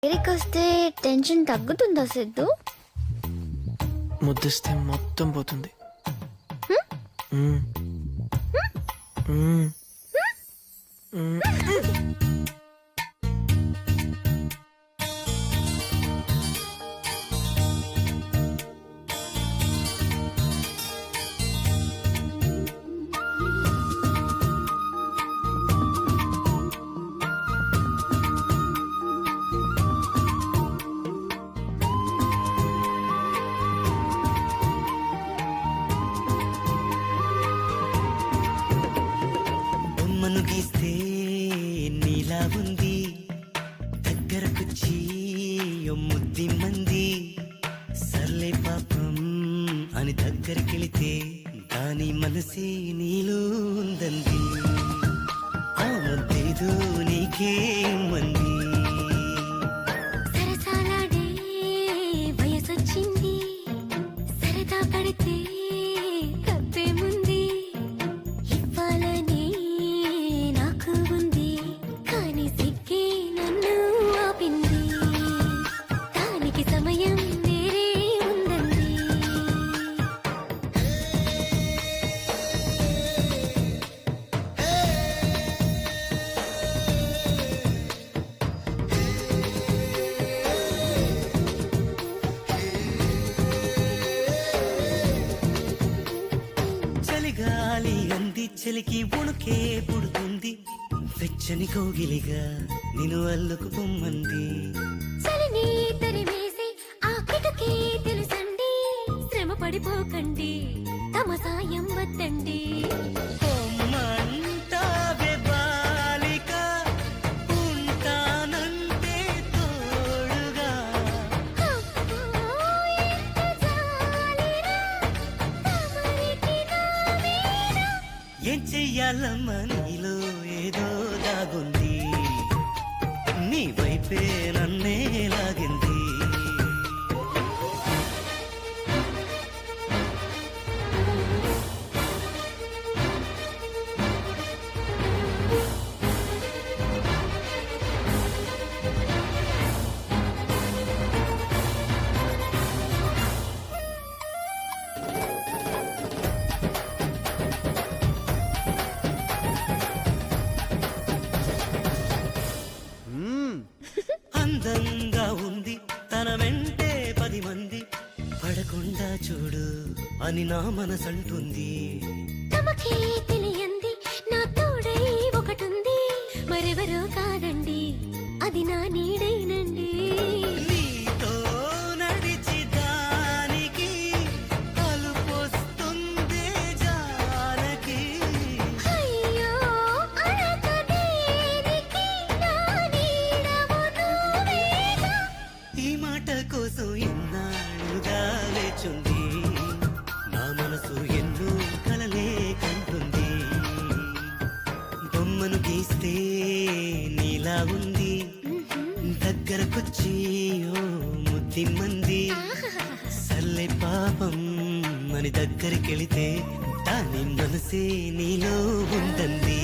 వస్తే టెన్షన్ తగ్గుతుందా సిద్ధు? ముద్దిస్తే మొత్తం పోతుంది. బొమ్మను గీస్తే నీలా ఉంది, దగ్గరకొచ్చి ముద్ది మంది సర్లే పాపం అని దగ్గరికెళితే దాని మనసే నీలో ఉందంది. ఆ ముద్దేదో నీకే మంది. సరసాలాడే వయసొచ్చింది, సరదా పడితే తప్పేముంది. ఇవ్వాలని నాకు ఉంది, కానీ సిగ్గే నన్ను ఆపింది. దానికి సమయం వేరే ఉందండి. చలిగాలి అంది, చలికి ఉణుకే పుడుతుంది. వెచ్చని కోగిలిగా నిన్ను అల్లుకు పొమ్మంది. చలిని తరిమేసి ఆ కిటకే తెలుసండి. శ్రమ పడిపోకండి, తమ సాయం వద్దండి. పొమ్మంటావే బాలిక, ఉంటానంటే తోడుగా. అమ్మో, ఎంత జాలిరా, తమరికి నా మీద. ఏం చెయ్యాలమ్మా, నీలో ఏదో దాగుంది. నీ వైపే నన్నే లాగింది. అందంగా ఉంది, తన వెంటే 10 మంది పడకుండా చూడు అని నా మనసంటుంది. తమకే తెలియంది, నా తోడై ఒకటుంది. మరెవరో కాదండి, అది నా నీడేనండి. నీతో నడిచి దానికి అలుపొస్తుందే జానకి. అయ్యో, అడగ దేనికి, నా నీడవు నువ్వేగా. ఈ మాట కోసం ఎన్నాళ్ళుగా వేచుంది. నా మనసు ఎన్నో కలలే కంటుంది. బొమ్మను గీస్తే నీలా ఉంది, దగ్గరకొచ్చి ఓ ముద్ది మంది సర్లే పాపం అని దగ్గరికెళితే దాని మనసే నీలో ఉందంది.